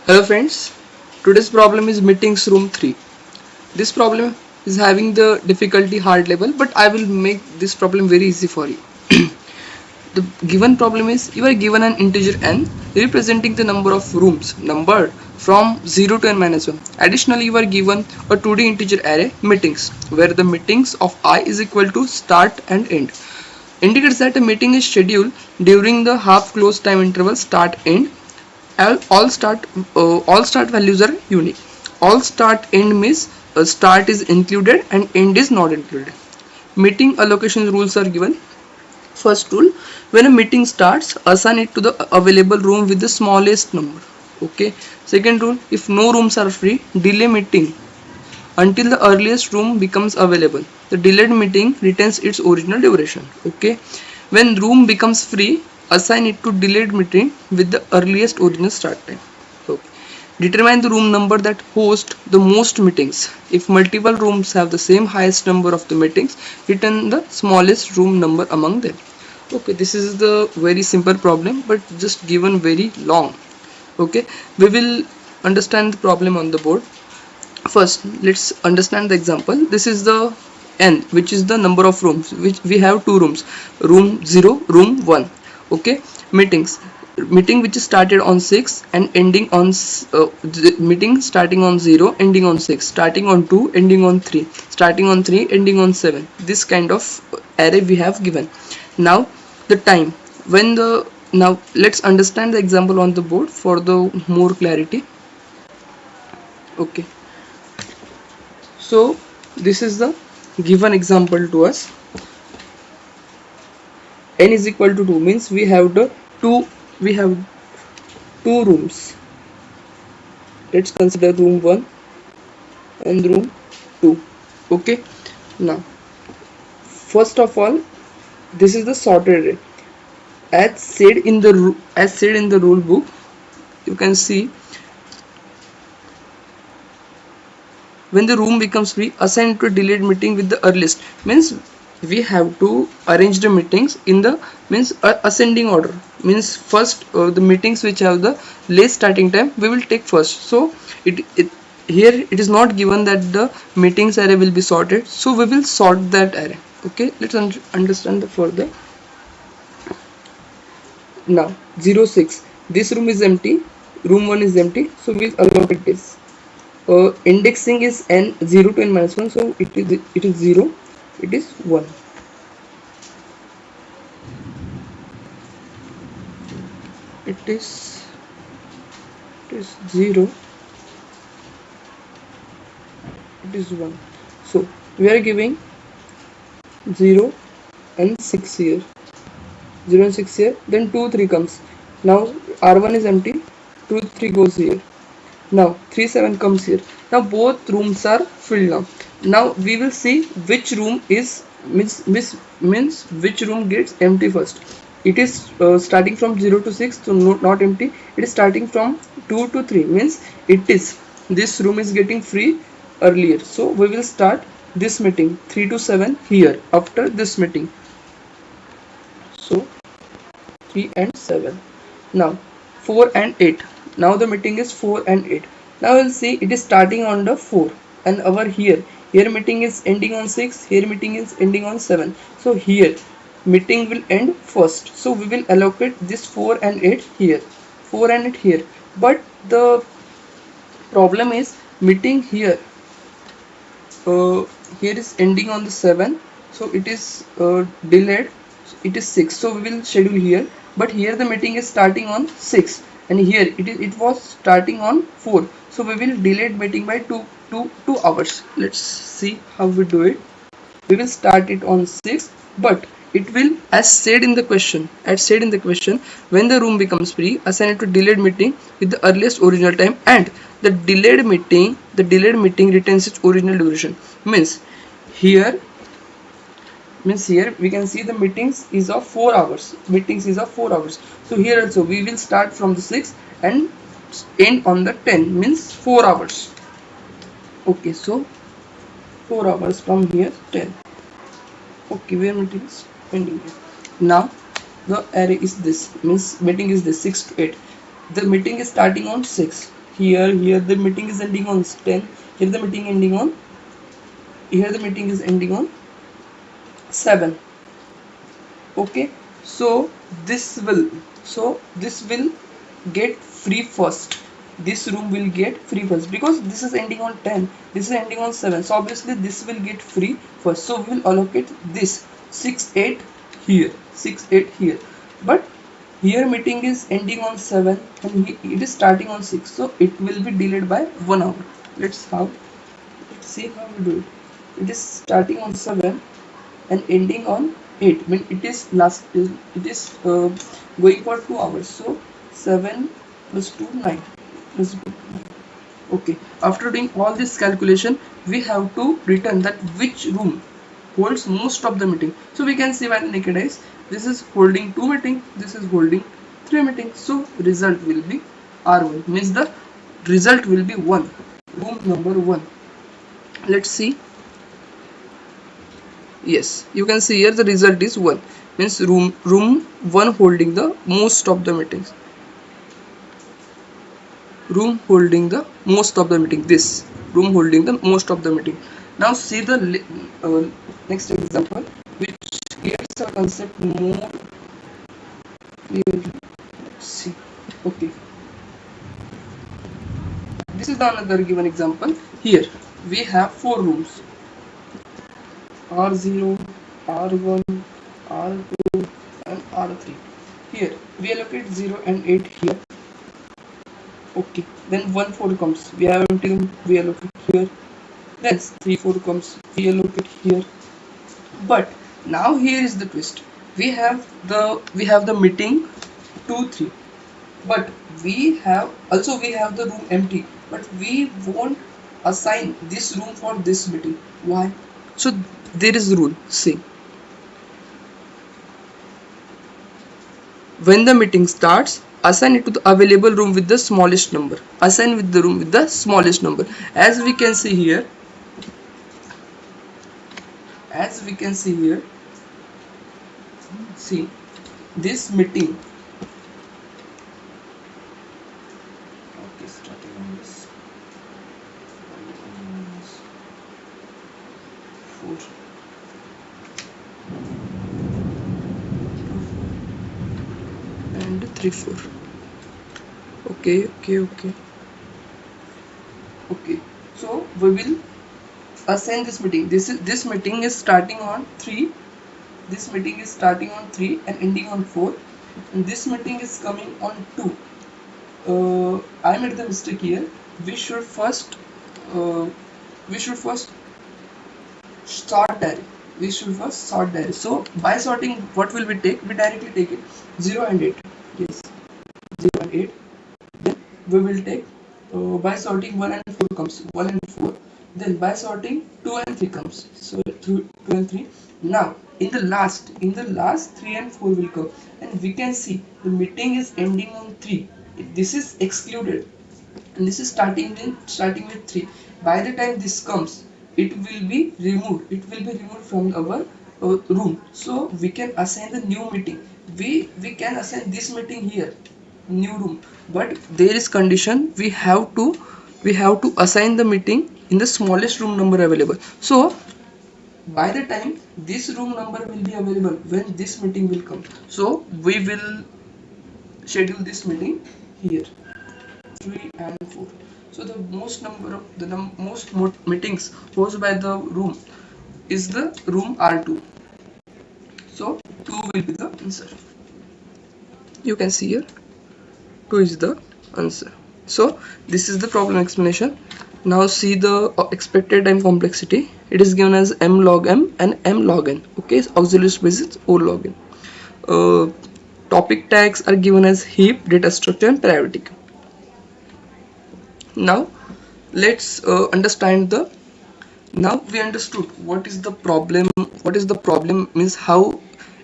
Hello friends, today's problem is meetings room 3. This problem is having the difficulty hard level, but I will make this problem very easy for you. The given problem is you are given an integer n representing the number of rooms numbered from 0 to n minus 1. Additionally, you are given a 2D integer array meetings where the meetings of I is equal to start and end. Indicates that a meeting is scheduled during the half close time interval start end. All start values are unique. All start end means start is included and end is not included. Meeting allocation rules are given. First rule, when a meeting starts, assign it to the available room with the smallest number. Okay. Second rule, if no rooms are free, delay meeting until the earliest room becomes available. The delayed meeting retains its original duration. Okay. When room becomes free, assign it to delayed meeting with the earliest original start time. Okay. Determine the room number that hosts the most meetings. If multiple rooms have the same highest number of the meetings, return the smallest room number among them. Okay, this is the very simple problem, but just given very long. Okay, we will understand the problem on the board. First, let's understand the example. This is the n, which is the number of rooms, which we have two rooms, room 0, room 1. Okay, meeting which is started on 6 and ending on meeting starting on 0 ending on 6, starting on 2 ending on 3, starting on 3 ending on 7. This kind of array we have given. Now the time when the now let's understand the example on the board for the more clarity. Okay, so this is the given example to us. N is equal to 2 means we have two rooms. Let's consider room 1 and room 2. Okay, now first of all, this is the sorted array. As said in the rule book, you can see when the room becomes free, assign to a delayed meeting with the earliest. Means we have to arrange the meetings in the ascending order. Means first the meetings which have the less starting time we will take first. So here it is not given that the meetings array will be sorted, so we will sort that array. Okay, let's understand the further. Now 06, this room is empty, room 1 is empty, so we'll allocate this. Indexing is n 0 to n minus 1, so it is 0, it is 1. It is 0, it is 1. So we are giving 0 and 6 here, 0 and 6 here, then 2 3 comes. Now R1 is empty, 2 3 goes here. Now 3 7 comes here. Now both rooms are filled now. Now we will see which room is means which room gets empty first. It is starting from 0 to 6, so not empty. It is starting from 2 to 3, means this room is getting free earlier. So we will start this meeting 3 to 7 here after this meeting. So 3 and 7. Now 4 and 8. Now the meeting is 4 and 8. Now we'll see it is starting on the 4, and over here meeting is ending on 6, here meeting is ending on 7. So here meeting will end first. So we will allocate this 4 and 8 here, 4 and 8 here. But the problem is meeting here here is ending on the 7, so it is delayed, it is 6, so we will schedule here. But here the meeting is starting on 6 and here it was starting on 4, so we will delay meeting by 2 hours. Let's see how we do it. We will start it on 6, but it will, as said in the question, when the room becomes free, assign it to delayed meeting with the earliest original time, and the delayed meeting retains its original duration. Means here we can see the meetings is of 4 hours. So here also we will start from the 6 and end on the 10, means 4 hours. Okay, so 4 hours from here 10. Okay, where meeting is ending here. Now the array is this, means meeting is this 6 to 8. The meeting is starting on 6 here the meeting is ending on 10, here the meeting ending on, here the meeting is ending on 7. Okay, so this will, get free first. This room will get free first because this is ending on 10, this is ending on 7, so obviously this will get free first. So we will allocate this 6 8 here, 6 8 here, but here meeting is ending on 7 and it is starting on 6, so it will be delayed by 1 hour. Let's see how we do it. It is starting on 7 and ending on 8, when it is going for 2 hours. So 7 plus 2 9 plus 2. Okay, after doing all this calculation, we have to return that which room holds most of the meeting. So we can see by the naked eyes, this is holding 2 meeting, this is holding 3 meeting, so result will be R1, means the result will be 1, room number 1. Let's see. Yes, you can see here the result is 1, means room 1 holding the most of the meetings, room holding the most of the meeting, this room holding the most of the meeting. Now see the next example, which gets a concept more clearly. Let's see. Okay, this is another given example. Here we have 4 rooms, R0, R1, R2 and R3. Here we allocate 0 and 8 here. Okay, then 1 4 comes, we have empty room, we allocate here. Then 3 4 comes, we allocate here. But now here is the twist. We have the meeting 2 3, but we have the room empty, but we won't assign this room for this meeting. Why? So there is a rule. See, when the meeting starts, assign it to the available room with the smallest number. Assign with the room with the smallest number. As we can see here, see this meeting. Okay, starting on this 4. And 3 4. Okay. So we will assign this meeting. This meeting is starting on 3. This meeting is starting on 3 and ending on 4. And this meeting is coming on 2. I made the mistake here. We should first sort diary. So by sorting, what will we take? We directly take it 0 and 8. Yes, 0 and 8. Then we will take by sorting 1 and 4 comes, 1 and 4. Then by sorting 2 and 3 comes, so 2 and 3. Now in the last 3 and 4 will come, and we can see the meeting is ending on 3. This is excluded and this is starting with 3. By the time this comes, it will be removed from our room, so we can assign the new meeting. We can assign this meeting here, new room, but there is condition. We have to assign the meeting in the smallest room number available. So by the time this room number will be available when this meeting will come, so we will schedule this meeting here, 3 and 4. So the most meetings hosted by the room is the room R2. So 2 will be the answer. You can see here 2 is the answer. So this is the problem explanation. Now see the expected time complexity. It is given as m log m and m log n. Okay, auxiliary space is O log n. Topic tags are given as heap, data structure and priority queue. Now let's understand the. Now we understood what is the problem. Means how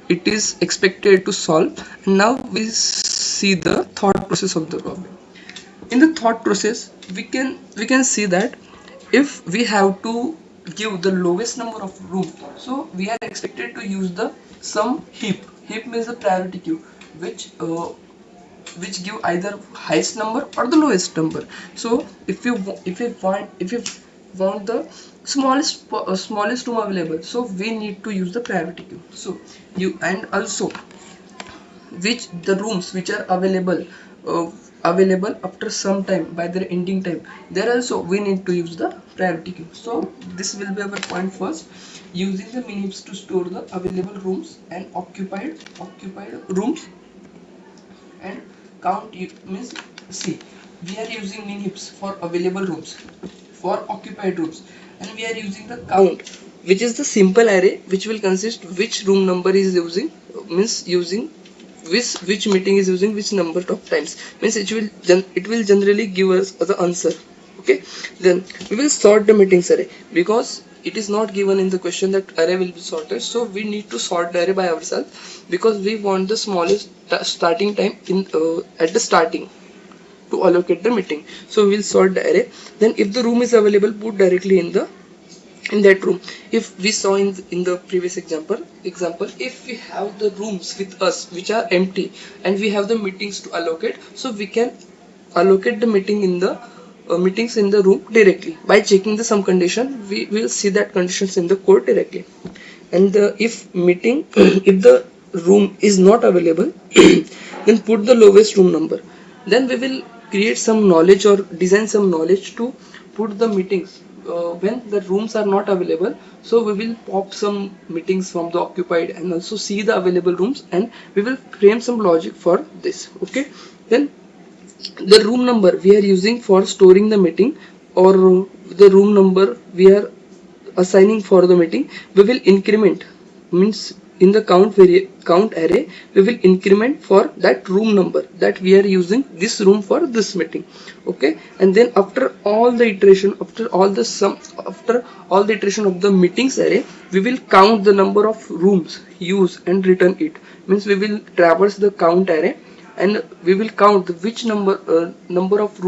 it is expected to solve. And now we see the thought process of the problem. In the thought process, we can see that if we have to give the lowest number of room, so we are expected to use the some heap. Heap means the priority queue, which which give either highest number or the lowest number. So if you want the smallest room available, so we need to use the priority queue. So you, and also which the rooms which are available after some time by their ending time, there also we need to use the priority queue. So this will be our point first, using the min heaps to store the available rooms and occupied rooms, and count means, see, we are using min heaps for available rooms, for occupied rooms, and we are using the count, which is the simple array which will consist which room number is using, means using which meeting is using which number of times, means it will generally give us the answer. Okay, then we will sort the meetings array, because it is not given in the question that array will be sorted, so we need to sort the array by ourselves, because we want the smallest starting time in at the starting to allocate the meeting. So we will sort the array. Then if the room is available, put directly in that room. If we saw in the previous example, if we have the rooms with us which are empty and we have the meetings to allocate, so we can allocate the meeting in the meetings in the room directly by checking the some condition. We will see that conditions in the code directly. And if meeting if the room is not available, then put the lowest room number. Then we will create some knowledge or design some knowledge to put the meetings when the rooms are not available. So we will pop some meetings from the occupied and also see the available rooms, and we will frame some logic for this. Okay, then the room number we are using for storing the meeting, or the room number we are assigning for the meeting, we will increment, means in the count array we will increment for that room number that we are using this room for this meeting. Okay, and then after all the iteration, after all the iteration of the meetings array, we will count the number of rooms used and return it, means we will traverse the count array and we will count which the number of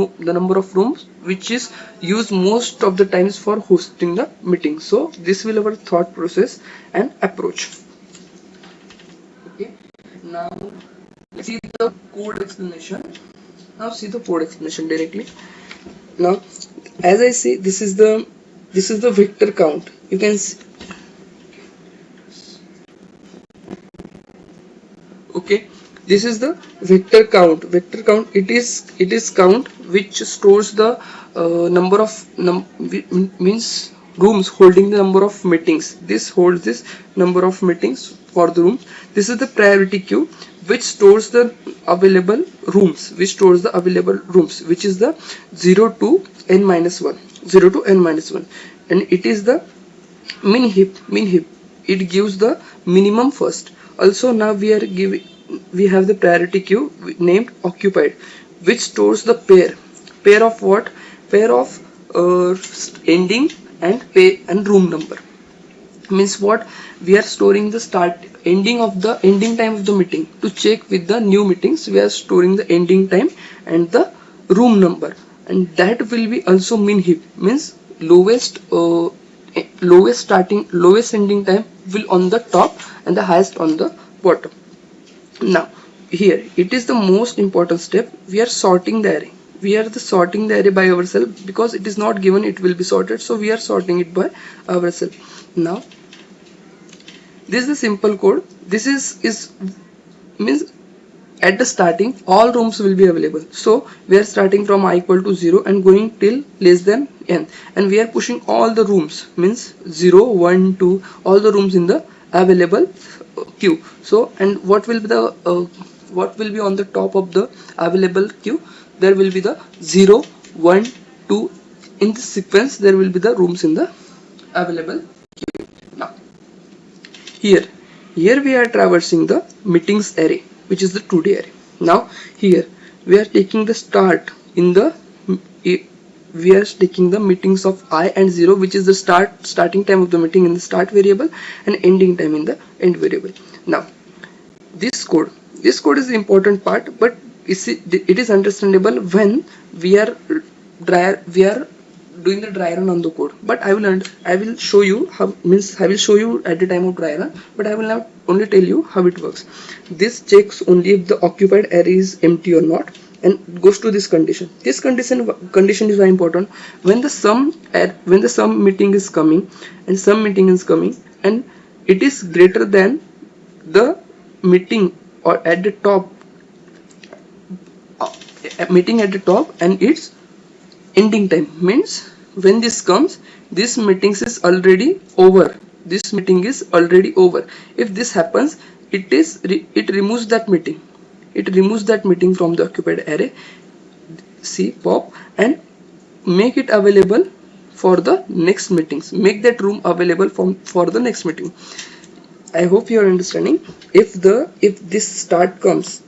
rooms which is used most of the times for hosting the meeting. So this will our thought process and approach. Okay, now let's see the code explanation. Now see the code explanation directly. Now as I say, this is the vector count. You can see. Okay, this is the vector count. It is count which stores the number of means rooms holding the number of meetings. This holds this number of meetings for the room. This is the priority queue which stores the available rooms, which is the 0 to n minus 1, and it is the min heap. It gives the minimum first. Also now we have the priority queue named occupied, which stores the pair of what? Pair of ending and room number. Means what? We are storing the ending time of the meeting. To check with the new meetings, we are storing the ending time and the room number, and that will be also min heap, means lowest ending time will on the top and the highest on the bottom. Now here it is the most important step. We are sorting the array. Sorting the array by ourselves, because it is not given it will be sorted, so we are sorting it by ourselves. Now this is the simple code. This is means at the starting all rooms will be available, so we are starting from I equal to 0 and going till less than n, and we are pushing all the rooms, means 0 1 2, all the rooms in the available queue. So and what will be on the top of the available queue? There will be the 0 1 2, in this sequence there will be the rooms in the available queue. Now here we are traversing the meetings array, which is the 2D array. Now here we are taking the we are taking the meetings of I and 0, which is the starting time of the meeting in the start variable and ending time in the end variable. Now this code is the important part, but it is understandable when we are doing the dry run on the code, but I will show you how, means I will show you at the time of dry run, but I will not only tell you how it works. This checks only if the occupied array is empty or not, and goes to this condition. This condition is very important. When the sum meeting is coming, and it is greater than the meeting or at the top meeting at the top and its ending time, means when this comes, this meeting is already over. If this happens, it removes that meeting. From the occupied array. See pop and make it available for the next meetings. Make that room available for the next meeting. I hope you are understanding. If this start comes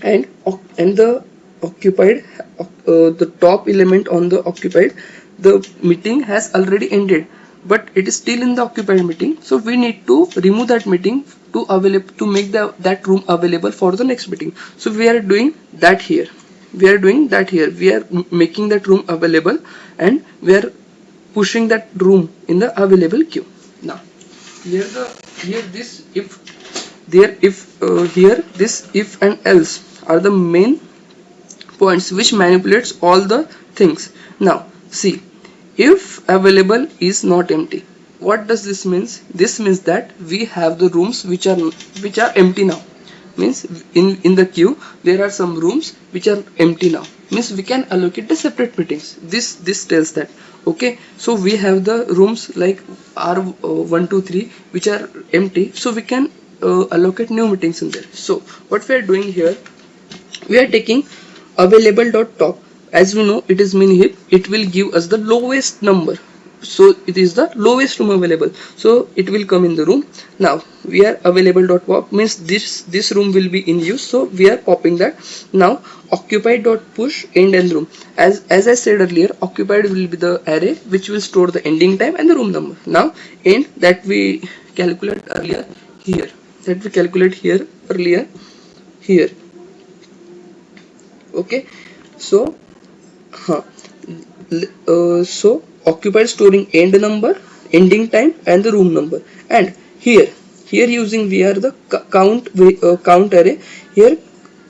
and the occupied the top element on the occupied, the meeting has already ended, but it is still in the occupied meeting, so we need to remove that meeting to make that room available for the next meeting. So we are doing that here. We are making that room available, and we are pushing that room in the available queue. Now here this if and else are the main points which manipulates all the things. Now see, if available is not empty, what does this means? This means that we have the rooms which are empty now. Means in the queue there are some rooms which are empty now. Means we can allocate the separate meetings. This tells that. Okay, so we have the rooms like R1 2 3 which are empty, so we can allocate new meetings in there. So what we are doing here, we are taking available.top. As we know, it is min heap. It will give us the lowest number, so it is the lowest room available, so it will come in the room. Now we are available.pop, means this room will be in use, so we are popping that. Now occupied.push end and room. As I said earlier, occupied will be the array which will store the ending time and the room number. Now end that we calculate earlier here, here. Okay, so so occupied storing end number, ending time and the room number, and here using we are the count array. Here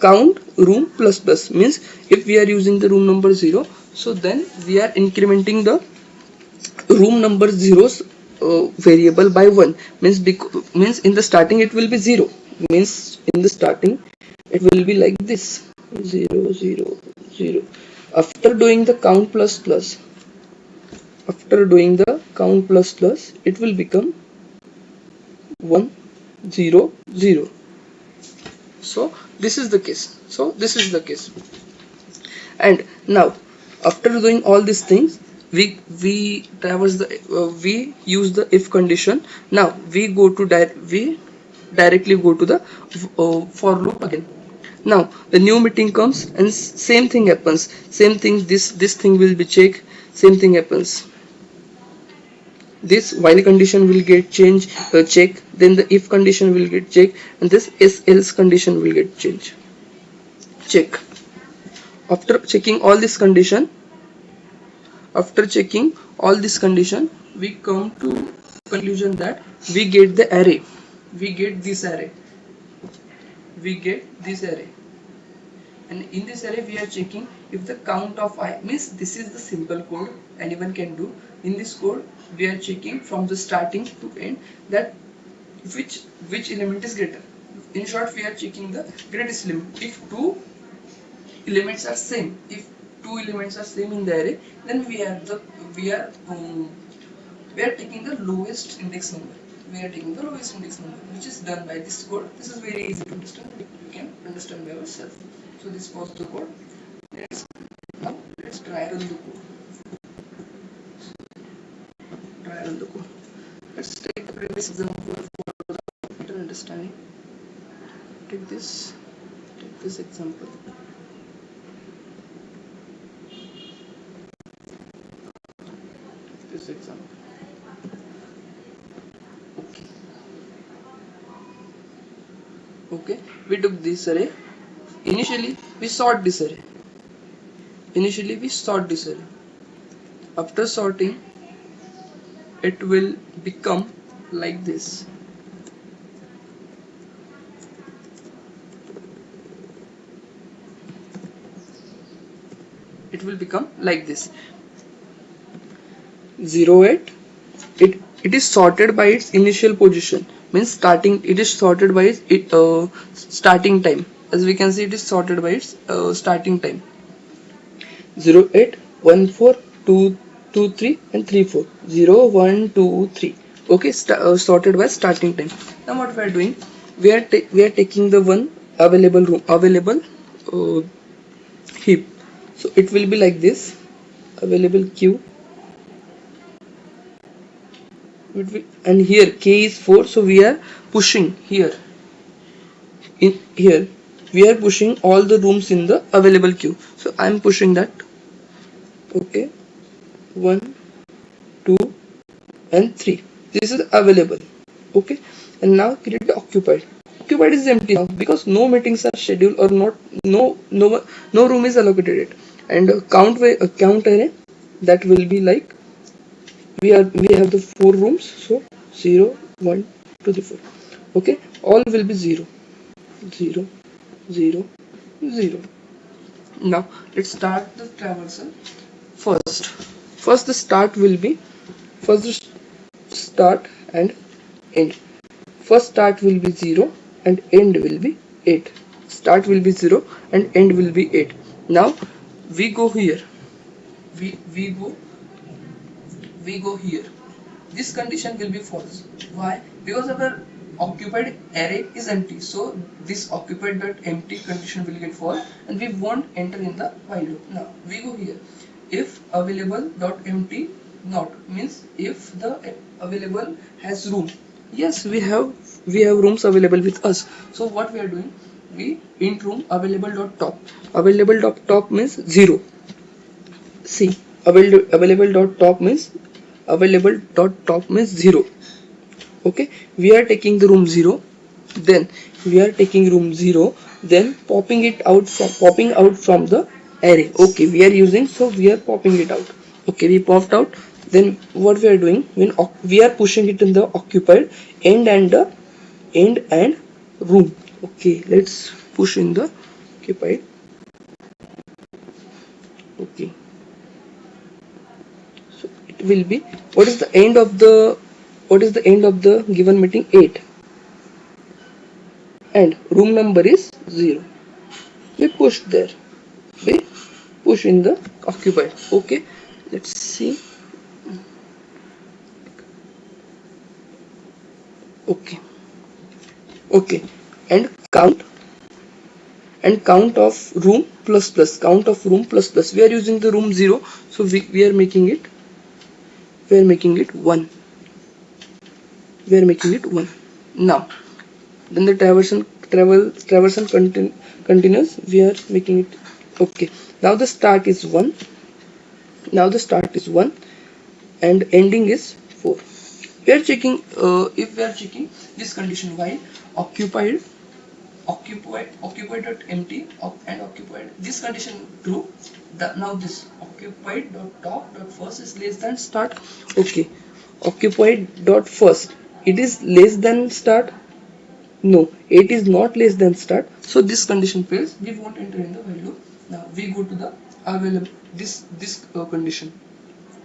count room plus, means if we are using the room number 0, so then we are incrementing the room number zeros variable by 1, means in the starting it will be 0, means in the starting it will be like this 0 0 0. After doing the count plus, it will become 1 0 0. So this is the case. And now after doing all these things, we use the if condition. Now we directly go to the for loop again. Now the new meeting comes and same thing happens. This thing will be checked. Same thing happens. This while condition will get checked. Then the if condition will get checked, and this else condition will get check. After checking all this condition, we come to conclusion that we get the array. We get this array. And in this array we are checking if the count of I, means this is the simple code anyone can do. In this code we are checking from the starting to end that which element is greater. In short, we are checking the greatest element. If two elements are same in the array, then we are taking the lowest index number. Which is done by this code. This is very easy to understand. You can understand by yourself. So this was the code. Let's try run the code. Let's take the previous example for better understanding. Take this example. Okay, we took this array. Initially we sort this array. After sorting, it will become like this. It will become like this. 08, it is sorted by its initial position, means starting, it is sorted by its starting time. As we can see, it is sorted by its starting time. 08, 1, 4, 2, 2, 3 and 3, 4. 0, 1, 2, 3. Okay, sorted by starting time. Now what we are doing, we are taking the one available room, available heap. So it will be like this, available queue. And here k is 4, so we are pushing here. In here we are pushing all the rooms in the available queue. So I am pushing that. Okay, 1, 2 and 3. This is available. Okay, and now create the occupied. Occupied is empty now because no meetings are scheduled or not. No room is allocated. And count array, that will be like we have the 4 rooms, so 0, 1, 2, 3, 4. Okay, all will be 0, 0, 0, 0. Now let's start the traversal. First the start will be start and end. First start will be 0 and end will be 8. Start will be 0 and end will be 8. Now we go here. We go here. This condition will be false. Why? Because our occupied array is empty. So this occupied.empty condition will get false and we won't enter in the while loop. Now we go here. If available.empty not, means if the available has room. Yes, we have rooms available with us. So what we are doing? We int room available.top. Available.top means 0. See, available.top means 0. Okay, we are taking the room 0, then we are taking room 0, then popping out from the array. Okay, we are using, so we are popping it out. Okay, we popped out. Then what we are doing, when we are pushing it in the occupied end and room. Okay, let's push in the occupied. Okay, so it will be, what is the end of the given meeting? 8, and room number is 0. We push there, we push in the occupied. Okay, let's see. Okay, and count of room plus plus. We are using the room 0, so we are making it 1. Now then the traversal continues. We are making it. Okay, now the start is 1. And ending is 4. We are checking if we are checking this condition, while occupied.empty and occupied, this condition true. Now this occupied.top.first is less than start. Okay, occupied.first, it is less than start. No, it is not less than start. So this condition fails. We won't enter in the value. Now we go to the available this condition.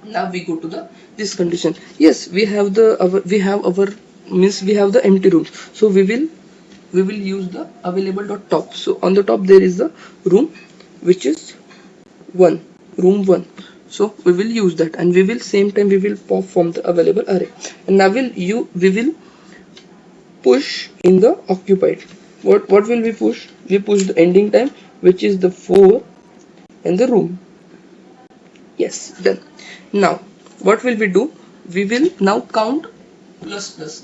Now we go to this condition. Yes, we have the empty rooms. So we will use the available.top. So on the top there is the room which is room 1. So we will use that, and we will pop from the available array. And now we will push in the occupied. What will we push? We push the ending time, which is the 4, and the room. Yes, done. Now what will we do? We will now count plus plus.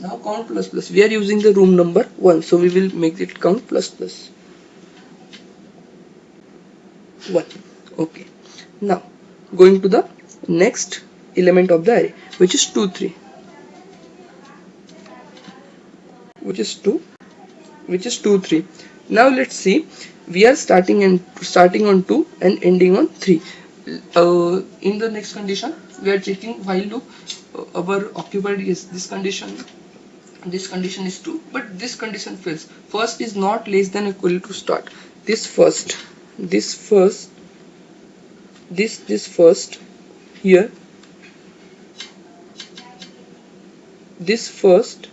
We are using the room number 1, so we will make it count plus plus 1. Okay, now going to the next element of the array, which is 2, 3. Which is 2, 3. Now let's see. We are starting on 2 and ending on 3. In the next condition, we are checking while loop, our occupied is this condition is true, but this condition fails. First is not less than or equal to start. This first here, this first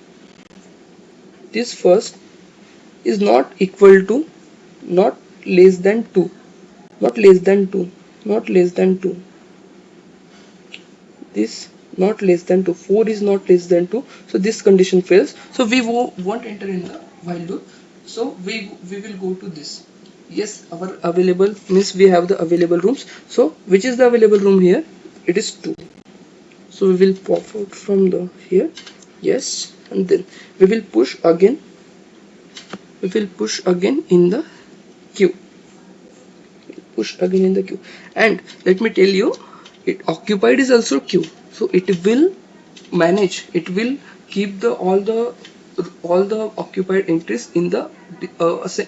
is not equal to, not less than 2, not less than 2, not less than 2, this not less than 2, 4 is not less than 2, so this condition fails, so we won't enter in the while loop. So we will go to this. Yes, our available means we have the available rooms. So which is the available room here? It is 2. So we will pop out from the here, yes, and then we will push again, in the queue, and let me tell you, it occupied is also queue, so it will manage, it will keep the all the occupied entries in the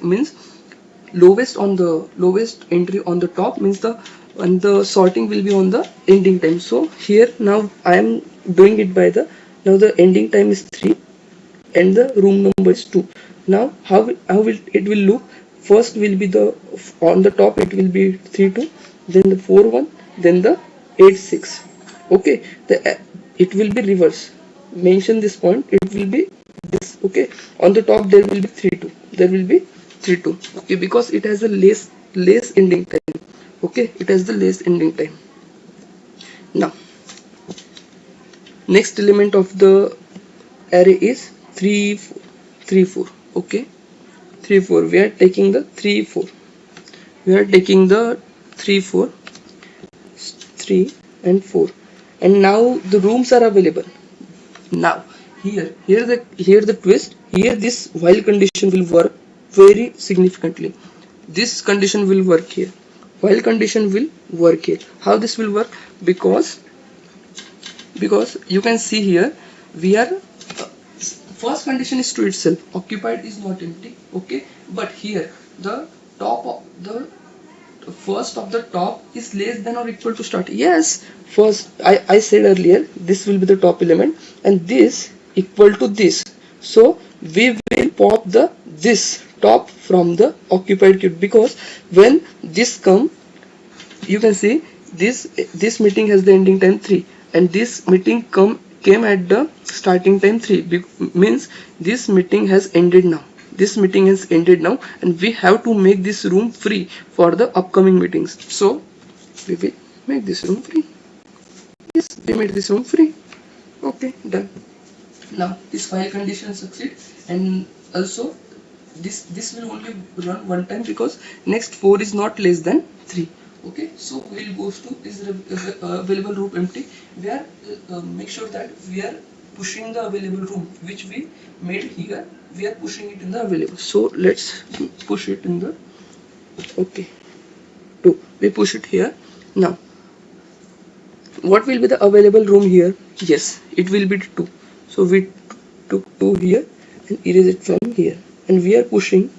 means lowest entry on the top, means and the sorting will be on the ending time. So here now I am doing it by the, now the ending time is 3 and the room number is 2. Now how will it will look? First will be the, on the top it will be 3 2, then the 4 1, then the 8 6. Okay, it will be reverse. Mention this point. It will be this. Okay, on the top there will be 3 2. There will be 3 2. Okay, because it has a less ending time. Okay, it has the less ending time. Now, next element of the array is 3 4. Okay, 3 4. We are taking the 3 4. We are taking the 3 4, 3 and 4, and now the rooms are available. Now here the twist. Here this while condition will work very significantly. This condition will work here. While condition will work here. How this will work? Because you can see here we are first condition is true itself. Occupied is not empty. Okay, but here the top of the first of the top is less than or equal to start. Yes, first I said earlier this will be the top element and this equal to this, so we will pop the this top from the occupied queue, because when this come, you can see this meeting has the ending time 3 and this meeting came at the starting time 3, means this meeting has ended now. This meeting has ended now and we have to make this room free for the upcoming meetings. So we will make this room free. Yes, we made this room free. Okay, done. Now this while condition succeeds, and also this will only run one time because next 4 is not less than 3. Okay, so we'll go to is available room empty. We are make sure that we are pushing the available room which we made here, we are pushing it in the available. So let's push it in the, okay, 2, we push it here. Now what will be the available room here? Yes, it will be 2, so we took 2 here and erase it from here, and we are pushing.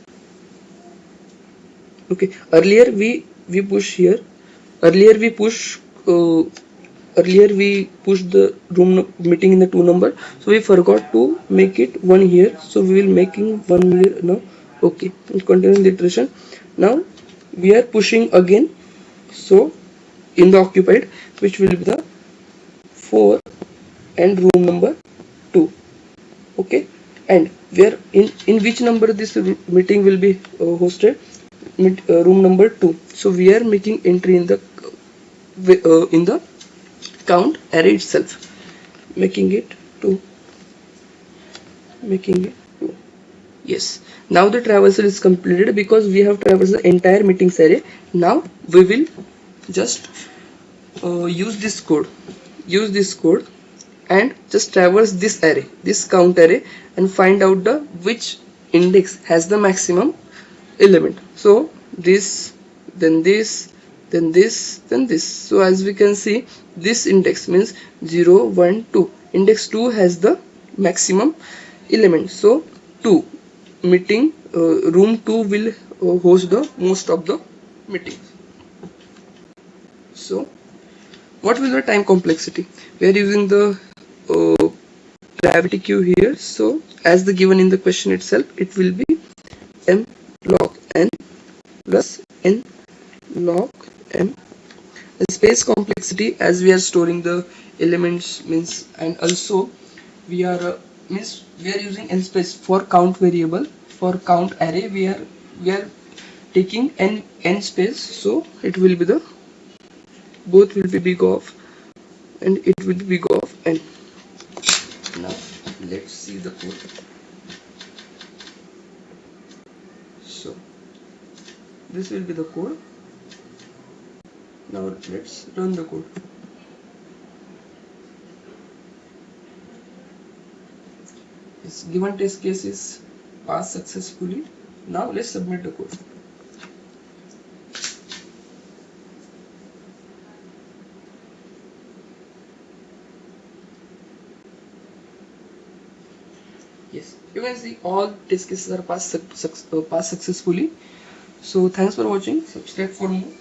Okay, earlier we push here, earlier we pushed the room meeting in the 2 number, so we forgot to make it 1 here, so we will making 1 here now. Okay, continuing the iteration. Now we are pushing again, so in the occupied, which will be the 4 and room number 2. Okay, and where in which number this meeting will be hosted? Room number 2. So we are making entry in the count array itself, making it 2. Yes, now the traversal is completed because we have traversed the entire meetings array. Now we will just use this code and just traverse this array, this count array, and find out the which index has the maximum element. So this, then this, then this, then this. So as we can see, this index means 0 1 2, index 2 has the maximum element, so 2 meeting room 2 will host the most of the meetings. So what will be the time complexity? We are using the gravity q here, so as the given in the question itself, it will be m log n plus n log m. The space complexity, as we are storing the elements means, and also we are we are using n space for count variable. For count array we are taking n space, so it will be the both will be big of, and it will be big of n. Now let's see the code. So this will be the code. Now let's run the code. This given test case is passed successfully. Now let's submit the code. Yes, you can see all test cases are passed successfully. So thanks for watching. Subscribe for more.